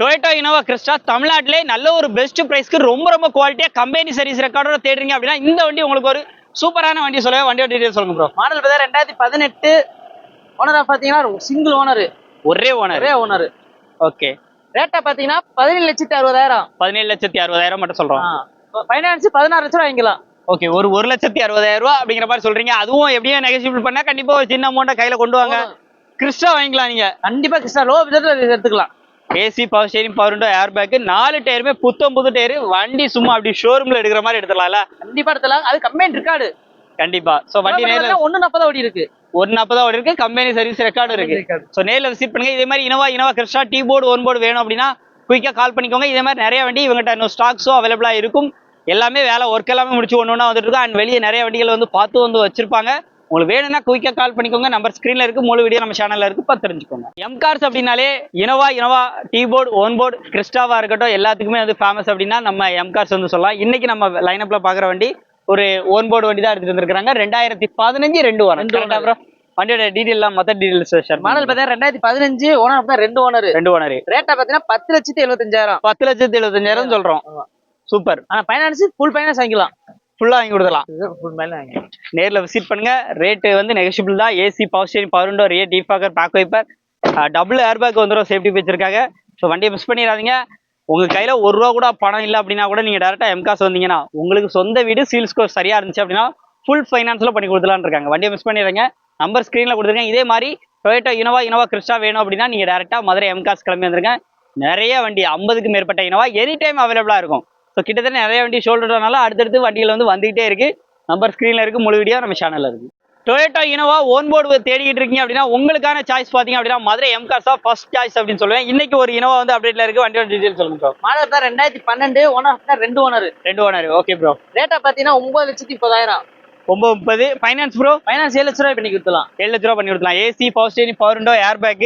Toyota Innova Crysta தமிழ்நாட்டிலே நல்ல ஒரு பெஸ்ட் பிரைஸ்க்கு ரொம்ப குவாலிட்டியா கம்பெனி சர்வீஸ் ரெக்கார்டோட தேடுறீங்க அப்படின்னா இந்த வண்டி உங்களுக்கு ஒரு சூப்பரான வண்டி சொல்லுங்க. வண்டியோட டீடைல் சொல்லுங்க ப்ரோ. மாடல் பார்த்தா 2018 ஓனரா பாத்தீங்கன்னா சிங்கிள் ஓனர், ஒரே ஓனர். ஓகே. ரேட்டா பாத்தீங்கன்னா 17,60,000. 17,60,000 மட்டும் சொல்றோம். ஃபைனான்ஸ் 16 லட்சம் வாங்கிக்கலாம். ஓகே, ஒரு 1,60,60,000 அப்படிங்கிற மாதிரி சொல்றீங்க. அதுவும் எப்படியே நெகோஷியபிள் பண்ணா கண்டிப்பா ஒரு சின்ன அமௌண்ட்டை கையில கொண்டு வாங்க. கிறிஸ்டா வாங்கிக்கலாம் நீங்க. கண்டிப்பா கிறிஸ்டா லோ பட்ஜெட்ல எடுத்துக்கலாம். AC, power steering, power window, air bag, 4 டயருமே புது டயர். வண்டி சும்மா அப்படி ஷோரூம்ல எடுக்கிற மாதிரி எடுத்துடலாம்ல. கண்டிப்பா எடுத்துலாம். அது கம்பெனி ரெக்கார்டு. கண்டிப்பா. சோ வண்டி நேர்ல 140 ஓடி இருக்கு. 140 ஓடி இருக்கு. கம்பெனி சர்வீஸ் ரெக்கார்டு இருக்கு. சோ நேர்ல விசிட் பண்ணுங்க. இதே மாதிரி இனோவா கிறிஸ்டா டீ போர்டு ஒன் போர்டு வேணும் அப்படின்னா குயிக்கா கால் பண்ணிக்கோங்க. இதே மாதிரி நிறைய வண்டி இவங்ககிட்ட இன்னும் ஸ்டாக்ஸும் அவைலபிளா இருக்கும். எல்லாமே வேலை ஒர்க் எல்லாமே முடிச்சு ஒண்ணா வந்துட்டு இருக்கும். அண்ட் வெளியே நிறைய வண்டிகள் வந்து பார்த்து வச்சிருப்பாங்க. உங்களுக்கு வேணும்னா குயிக்கா கால் பண்ணிக்கோங்க. நம்பர் ஸ்கிரீன்ல இருக்கு. முழு வீடியோ நம்ம சேனல்ல இருக்கு, பார்த்து தெரிஞ்சுக்கோங்க. எம் கார்ஸ் அப்படின்னாலே இனோவா டீ போர்டு ஒன் போர்டு கிறிஸ்டாவா இருக்கட்டும் எல்லாத்துக்குமே வந்து ஃபேமஸ் அப்படின்னா நம்ம எம் கார்ஸ் வந்து சொல்லலாம். இன்னைக்கு நம்ம லைனப்ல பாக்குற வண்டி ஒரு ஒன் போர்டு வண்டி தான் எடுத்துட்டு வந்திருக்காங்க. 2015 2 ஓனர். வண்டியோட டீடைல் மொத்த டீடைல்ஸ் ஷேர். மாடல் பார்த்தா 2015 ஓனர் தான் 2 ஓனர். ரேட்டா பார்த்தீங்கன்னா 10,75,000. 10,75,000 சொல்றோம். சூப்பர். ஆனா ஃபைனான்ஸ் ஃபுல் ஃபைனான்ஸ் வாங்கிக்கலாம். ஃபுல்லா வாங்கி கொடுக்கலாம். ஃபுல் மேல வாங்கி நேர்ல விசிட் பண்ணுங்க. ரேட் வந்து நெகோஷியபிள் தான். AC, power steering, power window, rear defogger, back wiper, double air bag வந்துடும். சேஃப்டி வச்சிருக்காங்க. ஸோ வண்டியை மிஸ் பண்ணிடாதீங்க. உங்க கையில ₹1 கூட பணம் இல்லை அப்படின்னா கூட நீங்க டேரக்டா எம்காஸ் வந்தீங்கன்னா உங்களுக்கு சொந்த வீடு சீல் ஸ்கோர் சரியா இருந்துச்சு அப்படின்னா ஃபுல் ஃபைனான்ஸ்ல பண்ணி கொடுத்துலான்னு இருக்காங்க. வண்டியை மிஸ் பண்ணிடுறீங்க. நம்பர் ஸ்கிரீன்ல கொடுத்துருக்கேன். இதே மாதிரி டொயோட்டா இனோவா கிறிஸ்டா வேணும் அப்படின்னா நீங்க டேரக்டா மதுரை எம்காஸ் கிளம்பி வந்துருங்க. நிறைய வண்டி 50க்கு மேற்பட்ட இனோவா எனி டைம் அவைலபிளா இருக்கும். ஸோ கிட்டத்தட்ட நிறைய வண்டி ஷோல்டர்னால அடுத்தடுத்து வண்டிகள் வந்து வந்துகிட்டே இருக்கு. நம்பர் ஸ்கிரீன்ல இருக்கு. முழு வீடியோ நம்ம சேனல்ல இருக்கு. டொயோட்டா இனோவா ஓன் போர்டு தேடிட்டு இருக்கீங்க அப்படின்னா உங்களுக்கான சாய்ஸ் பாத்தீங்க அப்படின்னா மதுரை எம்காஸ் தான் ஃபர்ஸ்ட் சாய்ஸ் அப்படின்னு சொல்லுவேன். இன்னைக்கு ஒரு இனோவா வந்து அப்டேட்ல இருக்கு. வண்டியோட டீடைல் சொல்லுங்க ப்ரோ. மாடல் தான் 2012 ஓனர் தான் 2 ஓனர். Okay bro. ரேட்டா பாத்தீங்கன்னா 9,30,000. 930. Finance bro. ஃபைனான்ஸ் 7 லட்ச ரூபாய் பண்ணி கொடுத்துலாம். 7 லட்ச ரூபாய் பண்ணி கொடுக்கலாம். AC, power steering, power window, air bag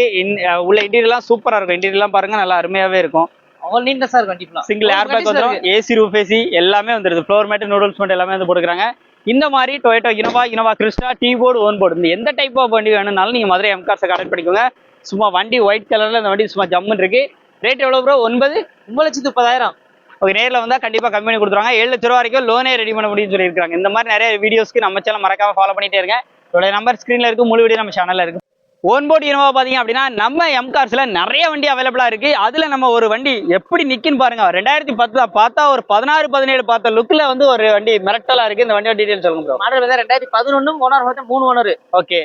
உள்ள இன்டீரியர்லாம் சூப்பரா இருக்கும். இன்டீரியர்லாம் பாருங்க நல்லா அருமையாவே இருக்கும். அவ்வளவு நீட்னஸா இருக்கும் வண்டி. சிங்கிள் ஏர் பேக் வந்துரும். ஏசி, ரூஃப் ஏசி எல்லாமே வந்துருது. ஃப்ளோர் மேட், நூடுல்ஸ் மேட் எல்லாமே வந்து போட்டுக்கிறாங்க. இந்த மாதிரி டொயோட்டா இனோவா கிறிஸ்டா டீ போர்டு ஒன் போர்டு இந்த எந்த டைப் ஆஃப் வண்டி வேணும்னாலும் நீங்க மதுரை எம்கார்ஸை கான்டாக்ட் பண்ணிக்கோங்க. சும்மா வண்டி ஒயிட் கலர்ல இந்த வண்டி சும்மா ஜம்முன்னு இருக்கு. ரேட் எவ்வளவு ப்ரோ? 9,30,000. ஓகே, நேரில் வந்தா கண்டிப்பா கம்மி பண்ணி கொடுத்துருவாங்க. 7 லட்ச ரூபா வரைக்கும் லோனே ரெடி பண்ண முடியும்னு சொல்லியிருக்காங்க. இந்த மாதிரி நிறைய வீடியோஸ்க்கு நம்ம சேனல் மறக்காம ஃபாலோ பண்ணிட்டே இருக்கேன். இதோட நம்பர் ஸ்கிரீன்ல இருக்கு. முழு வீடியோ நம்ம சேனல்ல இருக்கு. ஓன் போர்டு இனோவா பாத்தீங்க அப்படின்னா நம்ம எம்கார்ஸ்ல நிறைய வண்டி அவைலபிளா இருக்கு. அதுல நம்ம ஒரு வண்டி எப்படி நிக்குன்னு பாருங்க. 2010 பார்த்தா ஒரு 16, 17 பார்த்த லுக்ல வந்து ஒரு வண்டி மிரட்டலா இருக்கு. இந்த வண்டியோட டீடைல் சொல்லுங்க ப்ரோ. மாடல் 2011 ஓனர் பார்த்தா 3 ஓனர். ஓகே.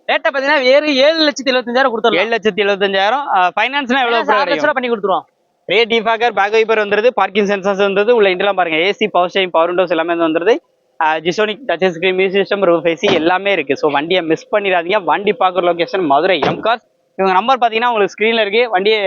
ரேட்டா பாத்தீங்கன்னா வேறு 7,75,000 கொடுத்துறோம். 7,75,000. ஃபைனான்ஸ்னா எவ்வளவு ப்ரோ? 6 லட்ச ரூபாய் பண்ணி கொடுத்துருவோம். ரேட் டிஃபாகர், பேக் வைப்பர் வந்துருது. பார்க்கிங் சென்சர்ஸ் வந்துருது. உள்ள இன்டர்லாம் பாருங்க. AC, power steering, power windows எல்லாமே வந்துருது. ஜிசோனிக் touch screen, music system, roof AC எல்லாமே இருக்கு. ஸோ வண்டியை மிஸ் பண்ணிடாதீங்க. வண்டி பார்க்குற லொகேஷன் மதுரை எம்கார்ஸ். இவங்க நம்பர் பாத்தீங்கன்னா உங்களுக்கு ஸ்கிரீன்ல இருக்கு. வண்டியை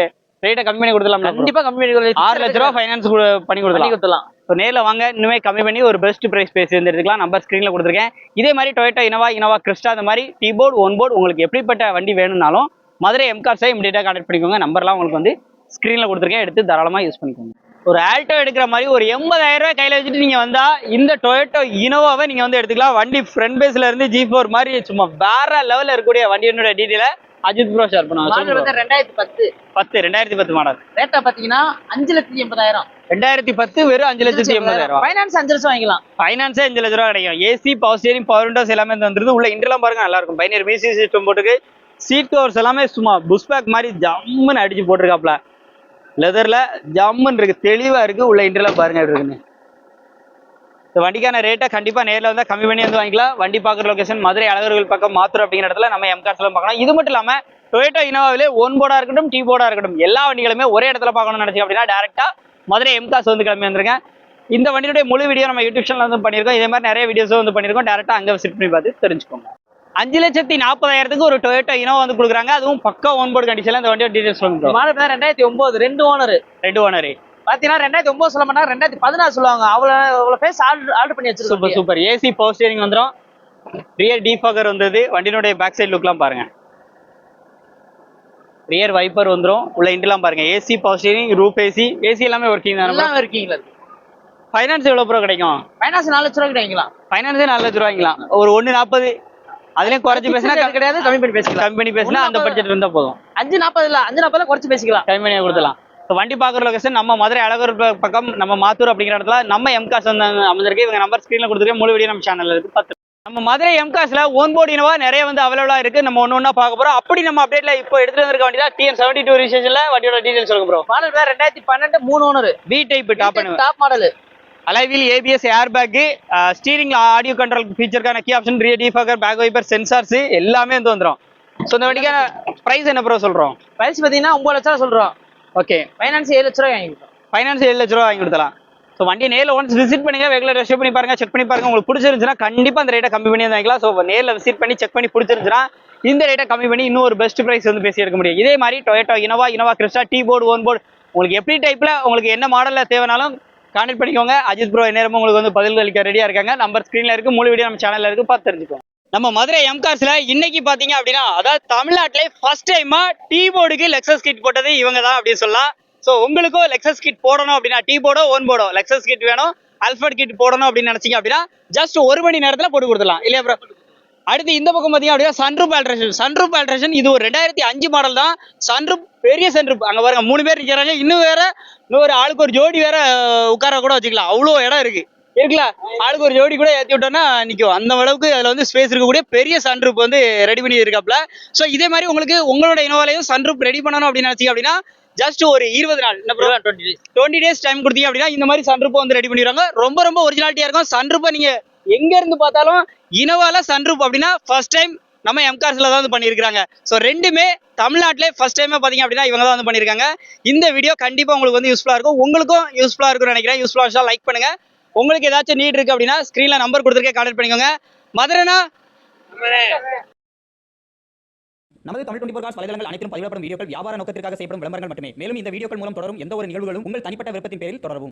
ரேட்டை கம்மி பண்ணி கொடுத்துலாம். கண்டிப்பா கம்மி பண்ணி கொடுக்கலாம். 6 லட்ச ரூபா ஃபைனான்ஸ் பண்ணி கொடுத்துலாம். ஸோ நேரில் வாங்க. இன்னுமே கம்மி பண்ணி ஒரு பெஸ்ட் பிரைஸ் பேசி எடுத்துக்கலாம். நம்பர் ஸ்கிரீன்ல கொடுத்துருக்கேன். இதே மாதிரி டொயோட்டா இனோவா கிறிஸ்டா அந்த மாதிரி டீ போர்டு ஒன் போர்டு உங்களுக்கு எப்படிப்பட்ட வண்டி வேணும்னாலும் மதுரை எம்கார்ஸை இமீடியட்டா கான்டாக்ட் பண்ணிக்கோங்க. நம்பர்லாம் உங்களுக்கு வந்து ஸ்கிரீன்ல கொடுத்துருக்கேன். எடுத்து தாராளமா யூஸ் பண்ணிக்கோங்க. ஒரு ஆல்டோ எடுக்கிற மாதிரி ஒரு 80,000 ரூபாய் கையில வச்சுட்டு நீங்க வந்தா இந்த டொயோட்டோ இனோவாவை நீங்க வந்து எடுத்துக்கலாம். வண்டி ஃப்ரண்ட் பேஸ்ல இருந்து G4 மாதிரி சும்மா வேற லெவல்ல இருக்கக்கூடிய வண்டியோட டீடைல அஜித் ப்ரோ ஷேர் பண்ணுவாங்க. Model 2010 model. ரேட்டா பாத்தீங்கன்னா 5,80,000. 2010 வெறும் 5,80,000. ஃபைனான்ஸ் 5 லட்சம் வாங்கிக்கலாம். ஃபைனான்ஸே 5 லட்ச ரூபா கிடைக்கும். AC, power steering, power windows எல்லாமே வந்துருது. உள்ள இன்டர்லாம் பாருங்க நல்லா இருக்கும். பைனர் மியூசிக் சிஸ்டம் போட்டுருக்கு. சீட் கவர்ஸ் எல்லாமே சும்மா புஷ் பேக் மாதிரி ஜம்முன்னு அடிச்சு போட்டிருக்காப்ல. லெதர்ல ஜம்முன்னு இருக்கு. தெளிவா இருக்கு. உள்ள இன்டர்லாம் பாருங்க எப்படி இருக்குன்னு. இந்த வண்டிக்கான ரேட்டை கண்டிப்பா நேரில் வந்தா கம்மி பண்ணி வந்து வாங்கிக்கலாம். வண்டி பார்க்குற லொகேஷன் மதுரை அழகர்கள் பக்கம் மாத்தூர் அப்படிங்கிற இடத்துல நம்ம எம்கார்ஸ்ல பார்க்கலாம். இது மட்டும் இல்லாம டொயோட்டா இனோவாவிலே ஒன் போர்டா இருக்கட்டும், டீ போர்டா இருக்கட்டும் எல்லா வண்டிகளுமே ஒரே இடத்துல பார்க்கணும்னு நினைச்சீங்க அப்படின்னா டேரக்டா மதுரை எம்கார்ஸ் வந்து கிளம்பி வந்துருங்க. இந்த வண்டியுடைய முழு வீடியோ நம்ம யூடியூப் சேனல் வந்து பண்ணியிருக்கோம். இதே மாதிரி நிறைய வீடியோஸும் வந்து பண்ணியிருக்கோம். டேரக்டா அங்கே விசிட் பண்ணி பார்த்து தெரிஞ்சுக்கோங்க. 5,40,000 ஒரு டொயோட்டா இனோவா வந்து கொடுக்குறாங்க. அதுவும் பக்கா ஒன் போர்டு கண்டிஷன்ல இந்த வண்டியோட டீடைல்ஸ் சொல்லுங்க. Model 2009 2 owner. பாத்தீங்கன்னா 2009 சொல்ல மாட்டாங்க, 2016 சொல்லுவாங்க. அவ்வளவு ஃபேஸ் ஆர்டர் பண்ணி வச்சிருக்கோம். சூப்பர். ஏசி, பவர் ஸ்டீரிங் வந்துரும். ரியர் டிஃபாகர் வந்தது. வண்டியோட பேக் சைடு லுக்லாம் பாருங்க. ரியர் வைப்பர் வந்துரும். உள்ள இன்டர்லாம் பாருங்க. AC, power steering, roof AC எல்லாமே ஒர்க்கிங் தான். எல்லாம் ஒர்க்கிங்ல இருக்கு. ஃபைனான்ஸ் எவ்வளவு ப்ரோ கிடைக்கும்? ஃபைனான்ஸ் 4 லட்ச ரூபாய்க்கு வாங்கிக்கலாம். ஃபைனான்ஸே 4 லட்ச ரூபாய் வாங்கிக்கலாம். ஒரு 140 அதுலயும் குறைச்சு பேசினா கிடையாது. கம்மி பண்ணி பேசிக்கலாம். அந்த பட்ஜெட் இருந்தா போதும். 5,40 இல்ல 5,40 குறைச்சு பேசிக்கலாம். கம்மி பண்ணி கொடுக்கலாம். ஸோ வண்டி பார்க்குற லொகேஷன் நம்ம மதுரை அழகர் பக்கம் நம்ம மாத்தூர் அப்படிங்கிற இடத்துல நம்ம எம்காஸ் வந்து அமைஞ்சிருக்கு. இவங்க நம்பர் ஸ்க்ரீனில் கொடுத்துருக்கேன். முழு வீடியோ நம்ம சேனலில் இருக்குது பார்த்து. நம்ம மதுரை எம்காஸ்ல ஓன் போர்டு இனோவா நிறைய வந்து அவைலபிளா இருக்கு. நம்ம ஒன்று பார்க்க போறோம். அப்படி நம்ம அப்டேட்ல இப்போ எடுத்துட்டு வந்திருக்க வண்டி தான் TN72 ரிஜிஸ்ட்ரேஷன்ல. வண்டியோட டீடைல்ஸ் சொல்லுங்க bro. Model 2012 3 owner, V type top model, alloy wheel, ABS, air bag, steering, audio control ஃபீச்சருக்கான key option, rear defogger, back wiper, sensors எல்லாமே வந்து வந்துடும். ஸோ இந்த வண்டிக்கான பிரைஸ் என்ன ப்ரோ சொல்றோம்? பிரைஸ் பாத்தீங்கன்னா 9 லட்சம் சொல்றோம். ஓகே, ஃபைனான்ஸ் 7 லட்ச ரூபாய் வாங்கி கொடுத்தோம். ஃபைனான்ஸ் 7 லட்ச ரூபா வாங்கி கொடுத்தலாம். ஸோ வண்டி நேரில் ஒன்ஸ் விசிட் பண்ணுங்க, ரெகுலர் ரெஸ்ட் பண்ணி பாருங்க, செக் பண்ணி பாருங்க. உங்களுக்கு பிடிச்சிருந்துச்சுன்னா கண்டிப்பா அந்த ரேட்டை கம்மி பண்ணி வாங்கிக்கலாம். ஸோ நேரில் விசிட் பண்ணி செக் பண்ணி பிடிச்சிருந்துச்சுன்னா இந்த ரேட்டை கம்மி பண்ணி இன்னும் ஒரு பெஸ்ட் பிரைஸ் வந்து பேசி எடுக்க முடியும். இதே மாதிரி Toyota Innova Crysta, tea board, own board, உங்களுக்கு எப்படி டைப்ல உங்களுக்கு என்ன மாடல்ல தேவைனாலும் கான்டெக்ட் பண்ணிக்கோங்க. அஜித் ப்ரோ நேரமும் உங்களுக்கு வந்து பதில் அளிக்க ரெடியா இருக்காங்க. நம்பர் ஸ்கிரீன்ல இருக்கு, முழு வீடியோ நம்ம சேனல்ல இருக்கு, பார்த்து தெரிஞ்சுக்கோங்க. நம்ம மதுரை எம்கார்ஸ்ல இன்னைக்கு பாத்தீங்க அப்படின்னா, அதாவது தமிழ்நாட்டிலே ஃபர்ஸ்ட் டைமா டீ போர்டுக்கு லெக்ஸஸ் கிட் போட்டது இவங்க தான் அப்படின்னு சொல்லலாம். ஸோ உங்களுக்கும் லெக்ஸஸ் கிட் போடணும் அப்படின்னா, டீ போர்டோ ஓன் போர்டோ லெக்ஸஸ் கிட் வேணும், அல்ஃபர்ட் கிட் போடணும் அப்படின்னு நினைச்சீங்க அப்படின்னா ஜஸ்ட் 1 மணி நேரத்துல போட்டு கொடுத்துடலாம் இல்லையா ப்ரோ? அடுத்து இந்த பக்கம் பாத்தீங்க அப்படின்னா சன்ரூப் ஆல்ட்ரேஷன். இது ஒரு 2005 மாடல் தான். சன்ரூப், பெரிய சன்ரூப். அங்க பாருங்க 3 பேர் நிக்கிறாங்க. இன்னொரு ஆளுக்கு ஒரு ஜோடி வேற உட்கார கூட வச்சுக்கலாம். அவ்வளோ இடம் இருக்குல்ல. ஆளுக்கு ஒரு ஜோடி கூட ஏற்றி விட்டோம்னா நிற்கும். அந்த அளவுக்கு அதில் வந்து ஸ்பேஸ் இருக்கக்கூடிய பெரிய சன்ரூப் வந்து ரெடி பண்ணி இருக்காப்ல. ஸோ இதே மாதிரி உங்களுக்கு உங்களோட இனோவாலையும் சன்ரூப் ரெடி பண்ணணும் அப்படின்னு நினைச்சீங்க அப்படின்னா ஜஸ்ட் ஒரு 20 நாள், 20 டேஸ் டைம் கொடுத்தீங்க அப்படின்னா இந்த மாதிரி சன்ரூப் வந்து ரெடி பண்ணிடுவாங்க. ரொம்ப ஒரிஜினாலிட்டியா இருக்கும். சன்ரூப்பை நீங்க எங்க இருந்து பார்த்தாலும் இனோவால சன்ரூப் அப்படின்னா ஃபர்ஸ்ட் டைம் நம்ம எம்கார்ஸ்ல தான் வந்து பண்ணியிருக்காங்க. ஸோ ரெண்டுமே தமிழ்நாட்டிலே ஃபர்ஸ்ட் டைமா பாத்தீங்க அப்படின்னா இவங்க தான் வந்து பண்ணியிருக்காங்க. இந்த வீடியோ கண்டிப்பா உங்களுக்கு வந்து யூஸ்ஃபுல்லா இருக்கும். உங்களுக்கும் யூஸ்ஃபுல்லா இருக்கும்னு நினைக்கிறேன். யூஸ்ஃபுல்லா லைக் பண்ணுங்க. உங்களுக்கு ஏதாச்சும் நீட் இருக்கு அப்படின்னா ஸ்கிரீன்ல நம்பர் கொடுத்துருக்கேன், கான்டெக்ட் பண்ணிக்கோங்க. மதுரைனா நமது தமிழ் 24 காஸ் வலைதளங்கள் அனைத்தும் பதிவிடப்படும் வீடியோக்கள் வியாபார நோக்கத்திற்காக செய்யப்படும் விளம்பரங்கள் மட்டுமே. மேலும் இந்த வீடியோக்கள் மூலம் தொடரும் எந்த ஒரு நிகழ்வுகளும் உங்கள் தனிப்பட்ட விருப்பத்தின் பேரில் தொடரவும்.